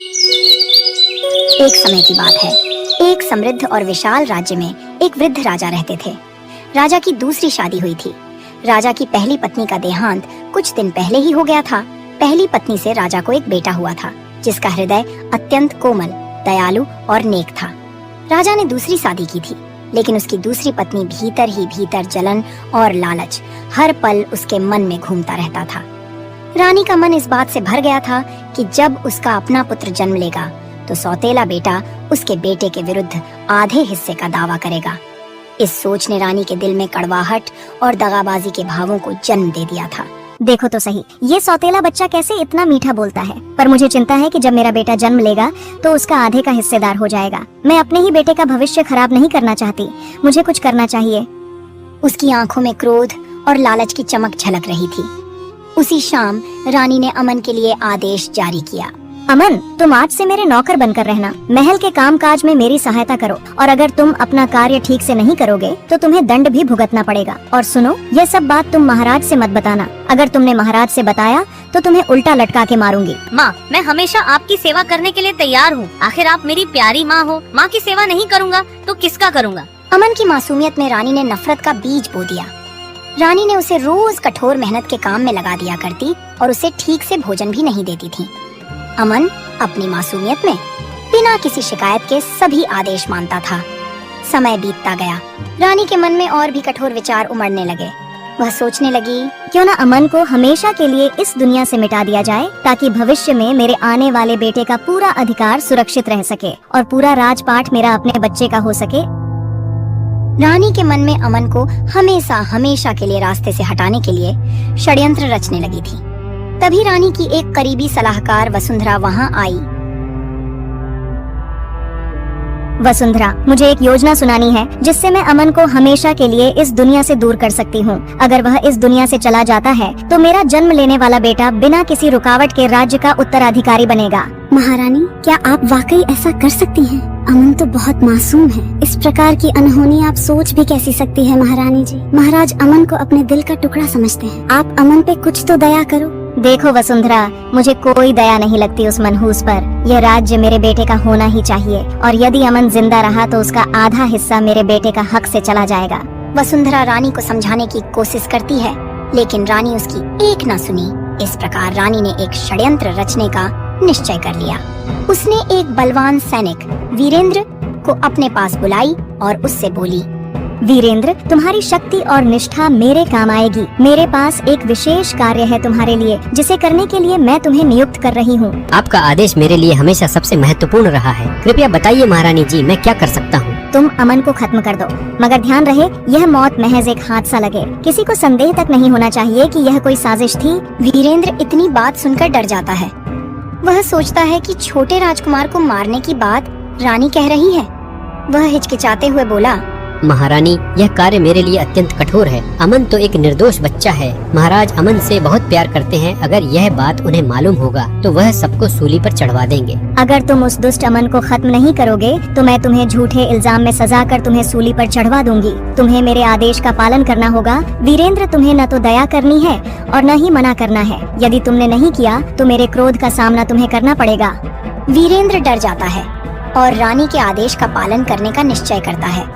एक समय की बात है। एक समृद्ध और विशाल राज्य में एक वृद्ध राजा रहते थे। राजा की दूसरी शादी हुई थी। राजा की पहली पत्नी का देहांत कुछ दिन पहले ही हो गया था। पहली पत्नी से राजा को एक बेटा हुआ था, जिसका हृदय अत्यंत कोमल, दयालु और नेक था। राजा ने दूसरी शादी की थी, लेकिन उसकी दूसरी पत्नी भीतर ही भीतर जलन और लालच हर पल उसके मन में घूमता रहता था। रानी का मन इस बात से भर गया था कि जब उसका अपना पुत्र जन्म लेगा तो सौतेला बेटा उसके बेटे के विरुद्ध आधे हिस्से का दावा करेगा। इस सोच ने रानी के दिल में कड़वाहट और दगाबाजी के भावों को जन्म दे दिया था। देखो तो सही, ये सौतेला बच्चा कैसे इतना मीठा बोलता है, पर मुझे चिंता है कि जब मेरा बेटा जन्म लेगा तो उसका आधे का हिस्सेदार हो जाएगा। मैं अपने ही बेटे का भविष्य खराब नहीं करना चाहती, मुझे कुछ करना चाहिए। उसकी आंखों में क्रोध और लालच की चमक झलक रही थी। उसी शाम रानी ने अमन के लिए आदेश जारी किया। अमन, तुम आज से मेरे नौकर बनकर रहना। महल के कामकाज में मेरी सहायता करो, और अगर तुम अपना कार्य ठीक से नहीं करोगे तो तुम्हें दंड भी भुगतना पड़ेगा। और सुनो, यह सब बात तुम महाराज से मत बताना। अगर तुमने महाराज से बताया तो तुम्हें उल्टा लटका के मारूंगी। माँ, मैं हमेशा आपकी सेवा करने के लिए तैयार हूँ। आखिर आप मेरी प्यारी माँ हो। माँ की सेवा नहीं करूँगा तो किसका करूँगा? अमन की मासूमियत में रानी ने नफरत का बीज बो दिया। रानी ने उसे रोज कठोर मेहनत के काम में लगा दिया करती और उसे ठीक से भोजन भी नहीं देती थी। अमन अपनी मासूमियत में बिना किसी शिकायत के सभी आदेश मानता था। समय बीतता गया। रानी के मन में और भी कठोर विचार उमड़ने लगे। वह सोचने लगी, क्यों न अमन को हमेशा के लिए इस दुनिया से मिटा दिया जाए, ताकि भविष्य में मेरे आने वाले बेटे का पूरा अधिकार सुरक्षित रह सके और पूरा राजपाट मेरा अपने बच्चे का हो सके। रानी के मन में अमन को हमेशा हमेशा के लिए रास्ते से हटाने के लिए षड्यंत्र रचने लगी थी। तभी रानी की एक करीबी सलाहकार वसुंधरा वहां आई। वसुंधरा, मुझे एक योजना सुनानी है जिससे मैं अमन को हमेशा के लिए इस दुनिया से दूर कर सकती हूँ। अगर वह इस दुनिया से चला जाता है तो मेरा जन्म लेने वाला बेटा बिना किसी रुकावट के राज्य का उत्तराधिकारी बनेगा। महारानी, क्या आप वाकई ऐसा कर सकती हैं? अमन तो बहुत मासूम है। इस प्रकार की अनहोनी आप सोच भी कैसी सकती है महारानी जी? महाराज अमन को अपने दिल का टुकड़ा समझते हैं। आप अमन पे कुछ तो दया करो। देखो वसुंधरा, मुझे कोई दया नहीं लगती उस मनहूस पर। यह राज्य मेरे बेटे का होना ही चाहिए, और यदि अमन जिंदा रहा तो उसका आधा हिस्सा मेरे बेटे का हक से चला जाएगा। वसुंधरा रानी को समझाने की कोशिश करती है, लेकिन रानी उसकी एक ना सुनी। इस प्रकार रानी ने एक षड्यंत्र रचने का निश्चय कर लिया। उसने एक बलवान सैनिक वीरेंद्र को अपने पास बुलाई और उससे बोली, वीरेंद्र, तुम्हारी शक्ति और निष्ठा मेरे काम आएगी। मेरे पास एक विशेष कार्य है तुम्हारे लिए, जिसे करने के लिए मैं तुम्हें नियुक्त कर रही हूँ। आपका आदेश मेरे लिए हमेशा सबसे महत्वपूर्ण रहा है। कृपया बताइए महारानी जी, मैं क्या कर सकता हूँ? तुम अमन को खत्म कर दो, मगर ध्यान रहे यह मौत महज एक हादसा लगे। किसी को संदेह तक नहीं होना चाहिए कि यह कोई साजिश थी। वीरेंद्र इतनी बात सुनकर डर जाता है। वह सोचता है कि छोटे राजकुमार को मारने की बात रानी कह रही है। वह हिचकिचाते हुए बोला, महारानी, यह कार्य मेरे लिए अत्यंत कठोर है। अमन तो एक निर्दोष बच्चा है। महाराज अमन से बहुत प्यार करते हैं। अगर यह बात उन्हें मालूम होगा तो वह सबको सूली पर चढ़वा देंगे। अगर तुम उस दुष्ट अमन को खत्म नहीं करोगे तो मैं तुम्हें झूठे इल्जाम में सजा कर तुम्हें सूली पर चढ़वा दूंगी। तुम्हें मेरे आदेश का पालन करना होगा। वीरेंद्र, तुम्हें न तो दया करनी है और न ही मना करना है। यदि तुमने नहीं किया तो मेरे क्रोध का सामना तुम्हें करना पड़ेगा। वीरेंद्र डर जाता है और रानी के आदेश का पालन करने का निश्चय करता है।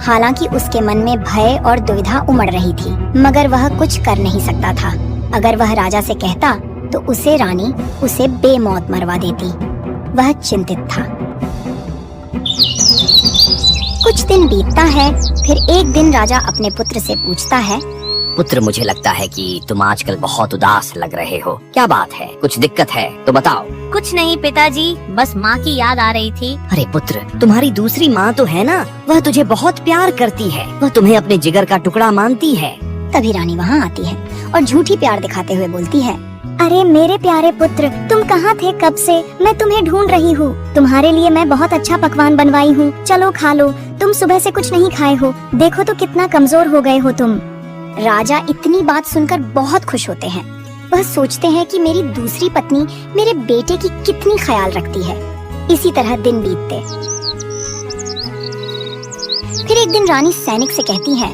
हालांकि उसके मन में भय और दुविधा उमड़ रही थी, मगर वह कुछ कर नहीं सकता था। अगर वह राजा से कहता तो रानी उसे बेमौत मरवा देती। वह चिंतित था। कुछ दिन बीतता है। फिर एक दिन राजा अपने पुत्र से पूछता है, पुत्र, मुझे लगता है कि तुम आजकल बहुत उदास लग रहे हो। क्या बात है? कुछ दिक्कत है तो बताओ। कुछ नहीं पिताजी, बस माँ की याद आ रही थी। अरे पुत्र, तुम्हारी दूसरी माँ तो है ना, वह तुझे बहुत प्यार करती है। वह तुम्हें अपने जिगर का टुकड़ा मानती है। तभी रानी वहाँ आती है और झूठी प्यार दिखाते हुए बोलती है, अरे मेरे प्यारे पुत्र, तुम कहाँ थे कब से? मैं तुम्हें ढूंढ रही हूँ। तुम्हारे लिए मैं बहुत अच्छा पकवान बनवाई हूँ, चलो खा लो। तुम सुबह से कुछ नहीं खाए हो, देखो तो कितना कमजोर हो गए हो तुम। राजा इतनी बात सुनकर बहुत खुश होते हैं। वह सोचते हैं कि मेरी दूसरी पत्नी मेरे बेटे की कितनी ख्याल रखती है। इसी तरह दिन बीतते। फिर एक दिन रानी सैनिक से कहती है,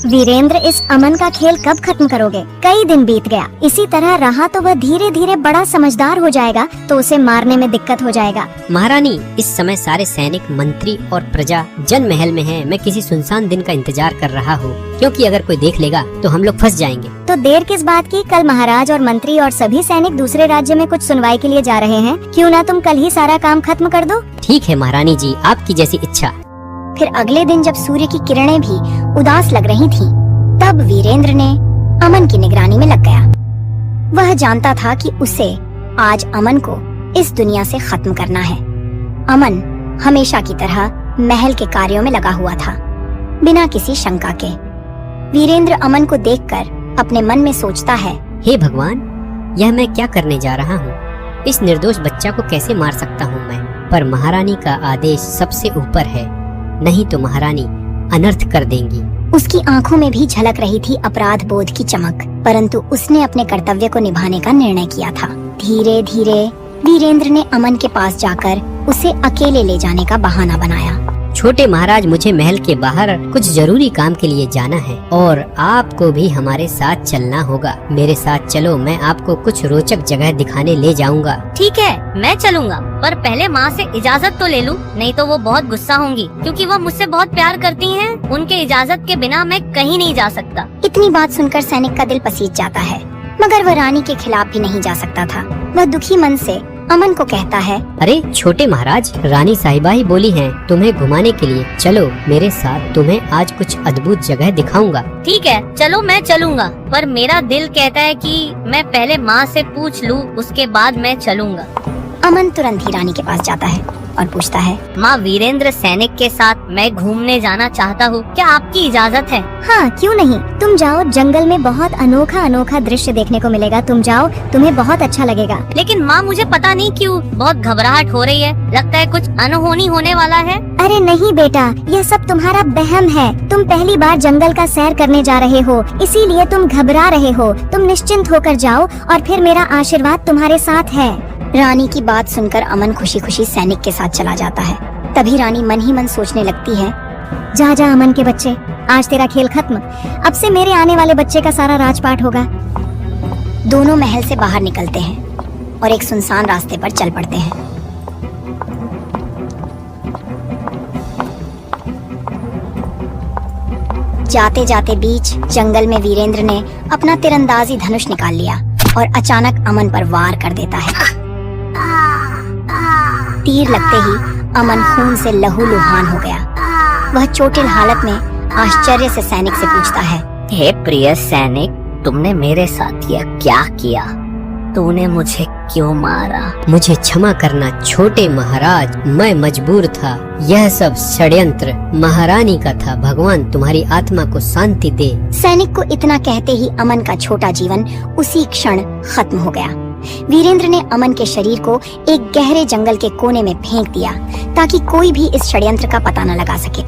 वीरेंद्र, इस अमन का खेल कब खत्म करोगे? कई दिन बीत गया, इसी तरह रहा तो वह धीरे धीरे बड़ा समझदार हो जाएगा तो उसे मारने में दिक्कत हो जाएगा। महारानी, इस समय सारे सैनिक, मंत्री और प्रजा जन महल में हैं। मैं किसी सुनसान दिन का इंतजार कर रहा हूँ, क्योंकि अगर कोई देख लेगा तो हम लोग फंस जाएंगे। तो देर किस बात की? कल महाराज और मंत्री और सभी सैनिक दूसरे राज्य में कुछ सुनवाई के लिए जा रहे हैं। क्यों ना तुम कल ही सारा काम खत्म कर दो? ठीक है महारानी जी, आपकी जैसी इच्छा। फिर अगले दिन जब सूर्य की किरणें भी उदास लग रही थीं, तब वीरेंद्र ने अमन की निगरानी में लग गया। वह जानता था कि उसे आज अमन को इस दुनिया से खत्म करना है। अमन हमेशा की तरह महल के कार्यों में लगा हुआ था, बिना किसी शंका के। वीरेंद्र अमन को देखकर अपने मन में सोचता है, हे भगवान, यह मैं क्या करने जा रहा हूँ? इस निर्दोष बच्चा को कैसे मार सकता हूँ मैं? पर महारानी का आदेश सबसे ऊपर है, नहीं तो महारानी अनर्थ कर देंगी। उसकी आंखों में भी झलक रही थी अपराध बोध की चमक, परंतु उसने अपने कर्तव्य को निभाने का निर्णय किया था। धीरे धीरे वीरेंद्र ने अमन के पास जाकर उसे अकेले ले जाने का बहाना बनाया। छोटे महाराज, मुझे महल के बाहर कुछ जरूरी काम के लिए जाना है और आपको भी हमारे साथ चलना होगा। मेरे साथ चलो, मैं आपको कुछ रोचक जगह दिखाने ले जाऊंगा। ठीक है, मैं चलूंगा, पर पहले माँ से इजाजत तो ले लूं, नहीं तो वो बहुत गुस्सा होंगी, क्योंकि वह मुझसे बहुत प्यार करती हैं। उनके इजाजत के बिना मैं कहीं नहीं जा सकता। इतनी बात सुनकर सैनिक का दिल पसीज जाता है, मगर वह रानी के खिलाफ भी नहीं जा सकता था। वह दुखी मन से अमन को कहता है, अरे छोटे महाराज, रानी साहिबा ही बोली हैं तुम्हें घुमाने के लिए। चलो मेरे साथ, तुम्हें आज कुछ अद्भुत जगह दिखाऊंगा। ठीक है, चलो मैं चलूंगा, पर मेरा दिल कहता है कि मैं पहले माँ से पूछ लूं, उसके बाद मैं चलूंगा। अमन तुरंत ही रानी के पास जाता है और पूछता है, माँ, वीरेंद्र सैनिक के साथ मैं घूमने जाना चाहता हूँ, क्या आपकी इजाजत है? हाँ, क्यों नहीं। तुम जाओ, जंगल में बहुत अनोखा अनोखा दृश्य देखने को मिलेगा। तुम जाओ, तुम्हें बहुत अच्छा लगेगा। लेकिन माँ, मुझे पता नहीं क्यों बहुत घबराहट हो रही है, लगता है कुछ अनहोनी होने वाला है। अरे नहीं बेटा, यह सब तुम्हारा वहम है। तुम पहली बार जंगल का सैर करने जा रहे हो, इसीलिए तुम घबरा रहे हो। तुम निश्चिंत होकर जाओ और फिर मेरा आशीर्वाद तुम्हारे साथ है। रानी की बात सुनकर अमन खुशी खुशी सैनिक के साथ चला जाता है। तभी रानी मन ही मन सोचने लगती है, जा जा अमन के बच्चे, आज तेरा खेल खत्म। अब से मेरे आने वाले बच्चे का सारा राजपाट होगा। दोनों महल से बाहर निकलते हैं और एक सुनसान रास्ते पर चल पड़ते हैं। जाते जाते बीच जंगल में वीरेंद्र ने अपना तीरंदाजी धनुष निकाल लिया और अचानक अमन पर वार कर देता है। तीर लगते ही अमन खून से लहूलुहान हो गया। वह चोटिल हालत में आश्चर्य से सैनिक से पूछता है, हे प्रिय सैनिक, तुमने मेरे साथ यह क्या किया? तूने मुझे क्यों मारा? मुझे क्षमा करना छोटे महाराज, मैं मजबूर था। यह सब षड्यंत्र महारानी का था। भगवान तुम्हारी आत्मा को शांति दे। सैनिक को इतना कहते ही अमन का छोटा जीवन उसी क्षण खत्म हो गया। वीरेंद्र ने अमन के शरीर को एक गहरे जंगल के कोने में फेंक दिया ताकि कोई भी इस षड्यंत्र का पता न लगा सके।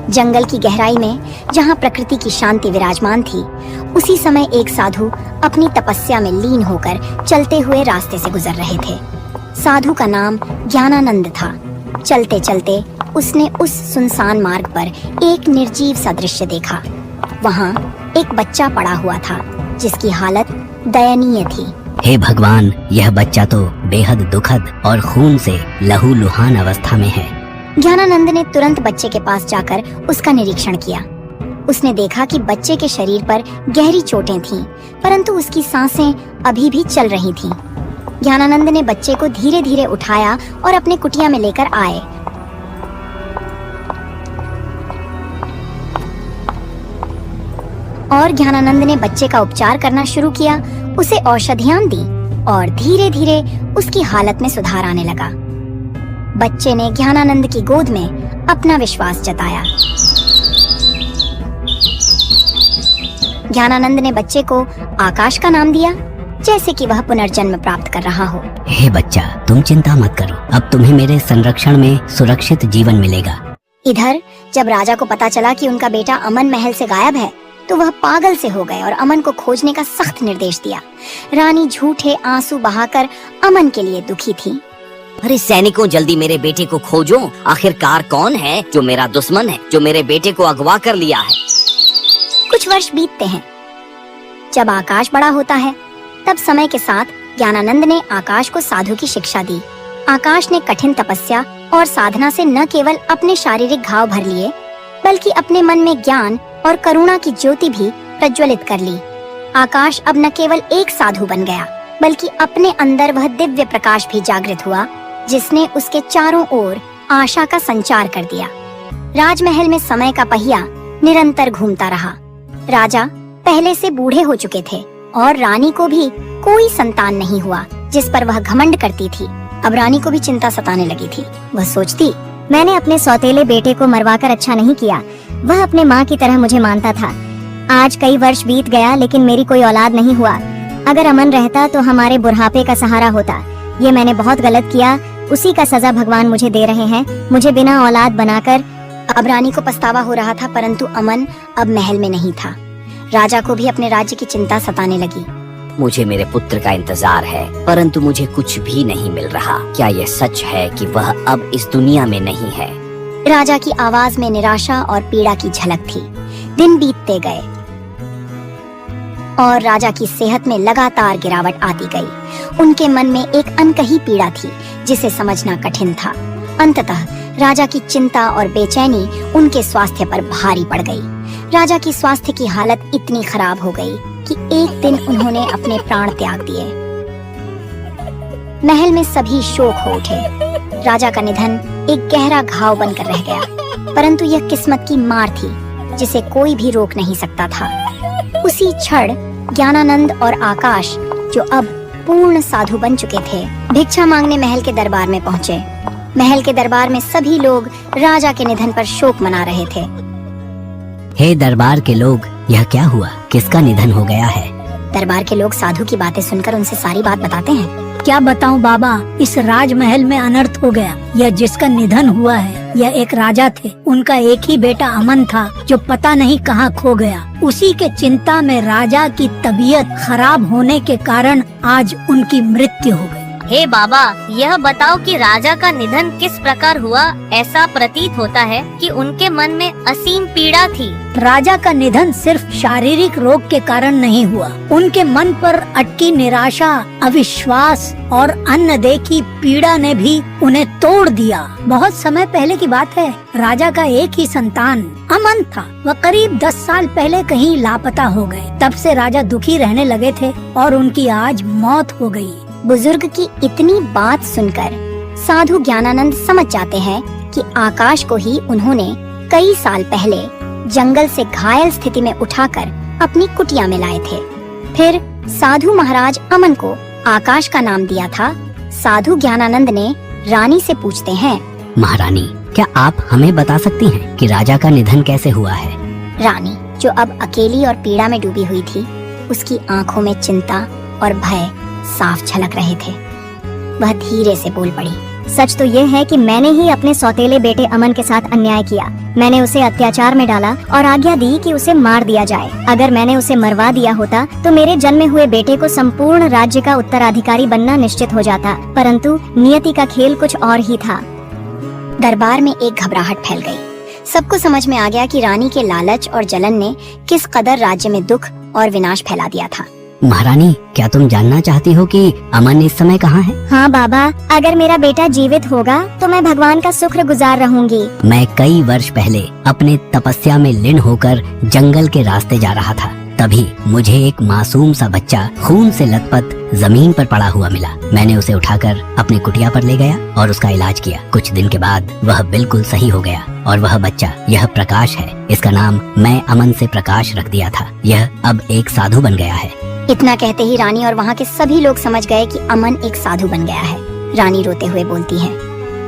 जंगल की गहराई में जहाँ प्रकृति की शांति विराजमान थी, उसी समय एक साधु अपनी तपस्या में लीन होकर चलते हुए रास्ते से गुजर रहे थे। साधु का नाम ज्ञानानंद था। चलते चलते उसने उस सुनसान मार्ग पर एक निर्जीव सा दृश्य देखा। वहाँ एक बच्चा पड़ा हुआ था जिसकी हालत दयनीय थी। हे भगवान, यह बच्चा तो बेहद दुखद और खून से लहूलुहान अवस्था में है। ज्ञानानंद ने तुरंत बच्चे के पास जाकर उसका निरीक्षण किया। उसने देखा कि बच्चे के शरीर पर गहरी चोटें थीं, परंतु उसकी सांसें अभी भी चल रही थीं। ज्ञानानंद ने बच्चे को धीरे धीरे उठाया और अपने कुटिया में लेकर आए। और ज्ञानानंद ने बच्चे का उपचार करना शुरू किया, उसे औषधियां दी और धीरे धीरे उसकी हालत में सुधार आने लगा। बच्चे ने ज्ञानानंद की गोद में अपना विश्वास जताया। ज्ञानानंद ने बच्चे को आकाश का नाम दिया, जैसे कि वह पुनर्जन्म प्राप्त कर रहा हो। हे बच्चा, तुम चिंता मत करो, अब तुम्हें मेरे संरक्षण में सुरक्षित जीवन मिलेगा। इधर जब राजा को पता चला कि उनका बेटा अमन महल से गायब है, तो वह पागल से हो गए और अमन को खोजने का सख्त निर्देश दिया। रानी झूठे आंसू बहाकर अमन के लिए दुखी थी। अरे सैनिकों, जल्दी मेरे बेटे को खोजो। आखिरकार कौन है जो मेरा दुश्मन है, जो मेरे बेटे को अगवा कर लिया है। कुछ वर्ष बीतते हैं। जब आकाश बड़ा होता है, तब समय के साथ ज्ञानानंद ने आकाश को साधु की शिक्षा दी। आकाश ने कठिन तपस्या और साधना से न केवल अपने शारीरिक घाव भर लिए, बल्कि अपने मन में ज्ञान और करुणा की ज्योति भी प्रज्वलित कर ली। आकाश अब न केवल एक साधु बन गया, बल्कि अपने अंदर वह दिव्य प्रकाश भी जागृत हुआ, जिसने उसके चारों ओर आशा का संचार कर दिया। राजमहल में समय का पहिया निरंतर घूमता रहा। राजा पहले से बूढ़े हो चुके थे और रानी को भी कोई संतान नहीं हुआ, जिस पर वह घमंड करती थी। अब रानी को भी चिंता सताने लगी थी। वह सोचती, मैंने अपने सौतेले बेटे को मरवाकर अच्छा नहीं किया। वह अपने माँ की तरह मुझे मानता था। आज कई वर्ष बीत गया, लेकिन मेरी कोई औलाद नहीं हुआ। अगर अमन रहता तो हमारे बुढ़ापे का सहारा होता। ये मैंने बहुत गलत किया, उसी का सजा भगवान मुझे दे रहे हैं, मुझे बिना औलाद बनाकर। अब रानी को पछतावा हो रहा था, परंतु अमन अब महल में नहीं था। राजा को भी अपने राज्य की चिंता सताने लगी। मुझे मेरे पुत्र का इंतजार है, परंतु मुझे कुछ भी नहीं मिल रहा। क्या यह सच है कि वह अब इस दुनिया में नहीं है? राजा की आवाज में निराशा और पीड़ा की झलक थी। दिन बीतते गए और राजा की सेहत में लगातार गिरावट आती गई। उनके मन में एक अनकही पीड़ा थी, जिसे समझना कठिन था। अंततः राजा की चिंता और बेचैनी उनके स्वास्थ्य पर भारी पड़ गई। राजा की स्वास्थ्य की हालत इतनी खराब हो गई कि एक दिन उन्होंने अपने प्राण त्याग दिए। महल में सभी शोक हो उठे। राजा का निधन एक गहरा घाव बनकर रह गया, परंतु यह किस्मत की मार थी, जिसे कोई भी रोक नहीं सकता था। उसी क्षण ज्ञानानंद और आकाश, जो अब पूर्ण साधु बन चुके थे, भिक्षा मांगने महल के दरबार में पहुँचे। महल के दरबार में सभी लोग राजा के निधन पर शोक मना रहे थे। हे दरबार के लोग, यह क्या हुआ? किसका निधन हो गया है? दरबार के लोग साधु की बातें सुनकर उनसे सारी बात बताते हैं। क्या बताऊं बाबा, इस राजमहल में अनर्थ हो गया। यह जिसका निधन हुआ है, यह एक राजा थे। उनका एक ही बेटा अमन था, जो पता नहीं कहाँ खो गया। उसी के चिंता में राजा की तबीयत खराब होने के कारण आज उनकी मृत्यु हो गई। हे बाबा, यह बताओ कि राजा का निधन किस प्रकार हुआ। ऐसा प्रतीत होता है कि उनके मन में असीम पीड़ा थी। राजा का निधन सिर्फ शारीरिक रोग के कारण नहीं हुआ। उनके मन पर अटकी निराशा, अविश्वास और अनदेखी पीड़ा ने भी उन्हें तोड़ दिया। बहुत समय पहले की बात है। राजा का एक ही संतान अमन था। वह करीब 10 साल पहले कहीं लापता हो गए। तब से राजा दुखी रहने लगे थे और उनकी आज मौत हो गई। बुजुर्ग की इतनी बात सुनकर साधु ज्ञानानंद समझ जाते हैं कि आकाश को ही उन्होंने कई साल पहले जंगल से घायल स्थिति में उठाकर अपनी कुटिया में लाए थे। फिर साधु महाराज अमन को आकाश का नाम दिया था। साधु ज्ञानानंद ने रानी से पूछते हैं, महारानी, क्या आप हमें बता सकती हैं कि राजा का निधन कैसे हुआ है? रानी, जो अब अकेली और पीड़ा में डूबी हुई थी, उसकी आंखों में चिंता और भय साफ झलक रहे थे। वह धीरे से बोल पड़ी, सच तो ये है कि मैंने ही अपने सौतेले बेटे अमन के साथ अन्याय किया। मैंने उसे अत्याचार में डाला और आज्ञा दी कि उसे मार दिया जाए। अगर मैंने उसे मरवा दिया होता तो मेरे जन्मे हुए बेटे को संपूर्ण राज्य का उत्तराधिकारी बनना निश्चित हो जाता, परंतु नियति का खेल कुछ और ही था। दरबार में एक घबराहट फैल गई। सबको समझ में आ गया कि रानी के लालच और जलन ने किस कदर राज्य में दुख और विनाश फैला दिया था। महारानी, क्या तुम जानना चाहती हो कि अमन इस समय कहाँ है? हाँ बाबा, अगर मेरा बेटा जीवित होगा तो मैं भगवान का शुक्रगुजार रहूंगी। मैं कई वर्ष पहले अपने तपस्या में लीन होकर जंगल के रास्ते जा रहा था। तभी मुझे एक मासूम सा बच्चा खून से लथपथ जमीन पर पड़ा हुआ मिला। मैंने उसे उठाकर अपनी कुटिया पर ले गया और उसका इलाज किया। कुछ दिन के बाद वह बिल्कुल सही हो गया और वह बच्चा, यह प्रकाश है। इसका नाम मैं अमन से प्रकाश रख दिया था। यह अब एक साधु बन गया है। इतना कहते ही रानी और वहाँ के सभी लोग समझ गए कि अमन एक साधु बन गया है। रानी रोते हुए बोलती है,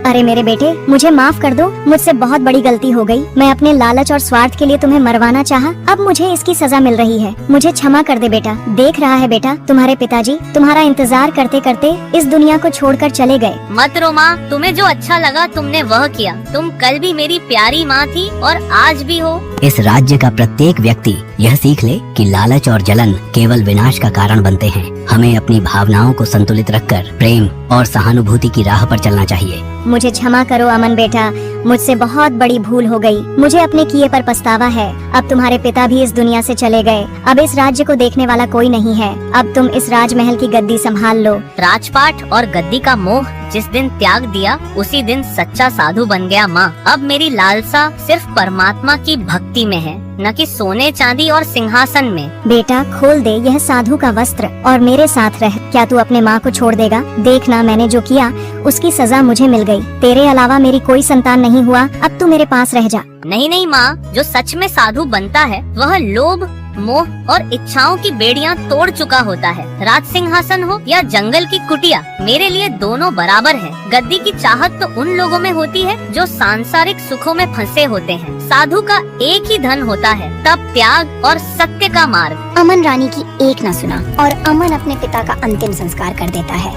अरे मेरे बेटे, मुझे माफ कर दो। मुझसे बहुत बड़ी गलती हो गई। मैं अपने लालच और स्वार्थ के लिए तुम्हें मरवाना चाहा। अब मुझे इसकी सजा मिल रही है। मुझे क्षमा कर दे बेटा। देख रहा है बेटा, तुम्हारे पिताजी तुम्हारा इंतजार करते करते इस दुनिया को छोड़कर चले गए। मत रो माँ, तुम्हें जो अच्छा लगा तुमने वह किया। तुम कल भी मेरी प्यारी माँ थी और आज भी हो। इस राज्य का प्रत्येक व्यक्ति यह सीख ले कि लालच और जलन केवल विनाश का कारण बनते हैं। हमें अपनी भावनाओं को संतुलित रखकर प्रेम और सहानुभूति की राह पर चलना चाहिए। मुझे क्षमा करो अमन बेटा, मुझसे बहुत बड़ी भूल हो गई। मुझे अपने किए पर पछतावा है। अब तुम्हारे पिता भी इस दुनिया से चले गए। अब इस राज्य को देखने वाला कोई नहीं है। अब तुम इस राजमहल की गद्दी संभाल लो। राजपाट और गद्दी का मोह जिस दिन त्याग दिया उसी दिन सच्चा साधु बन गया माँ। अब मेरी लालसा सिर्फ परमात्मा की भक्ति में है, न कि सोने चांदी और सिंहासन में। बेटा खोल दे यह साधु का वस्त्र और मेरे साथ रह। क्या तू अपने माँ को छोड़ देगा? देखना मैंने जो किया उसकी सजा मुझे मिल गई। तेरे अलावा मेरी कोई संतान नहीं हुआ। अब तू मेरे पास रह जा। नहीं नहीं माँ, जो सच में साधु बनता है वह लोभ, मोह और इच्छाओं की बेड़ियां तोड़ चुका होता है। राज सिंहासन हो या जंगल की कुटिया, मेरे लिए दोनों बराबर है। गद्दी की चाहत तो उन लोगों में होती है जो सांसारिक सुखों में फंसे होते हैं। साधु का एक ही धन होता है, तप, त्याग और सत्य का मार्ग। अमन रानी की एक न सुना और अमन अपने पिता का अंतिम संस्कार कर देता है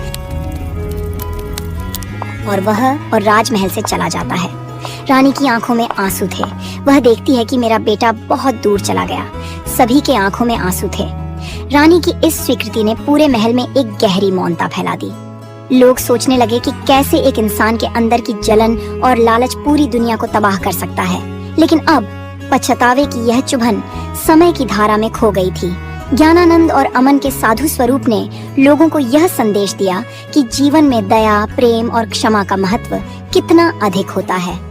और वह और राजमहल से चला जाता है। रानी की आंखों में आंसू थे। वह देखती है कि मेरा बेटा बहुत दूर चला गया। सभी के आंखों में आंसू थे। रानी की इस स्वीकृति ने पूरे महल में एक गहरी मौनता फैला दी। लोग सोचने लगे कि कैसे एक इंसान के अंदर की जलन और लालच पूरी दुनिया को तबाह कर सकता है। लेकिन अब पछतावे की यह चुभन समय की धारा में खो गई थी। ज्ञानानंद और अमन के साधु स्वरूप ने लोगों को यह संदेश दिया कि जीवन में दया, प्रेम और क्षमा का महत्व कितना अधिक होता है।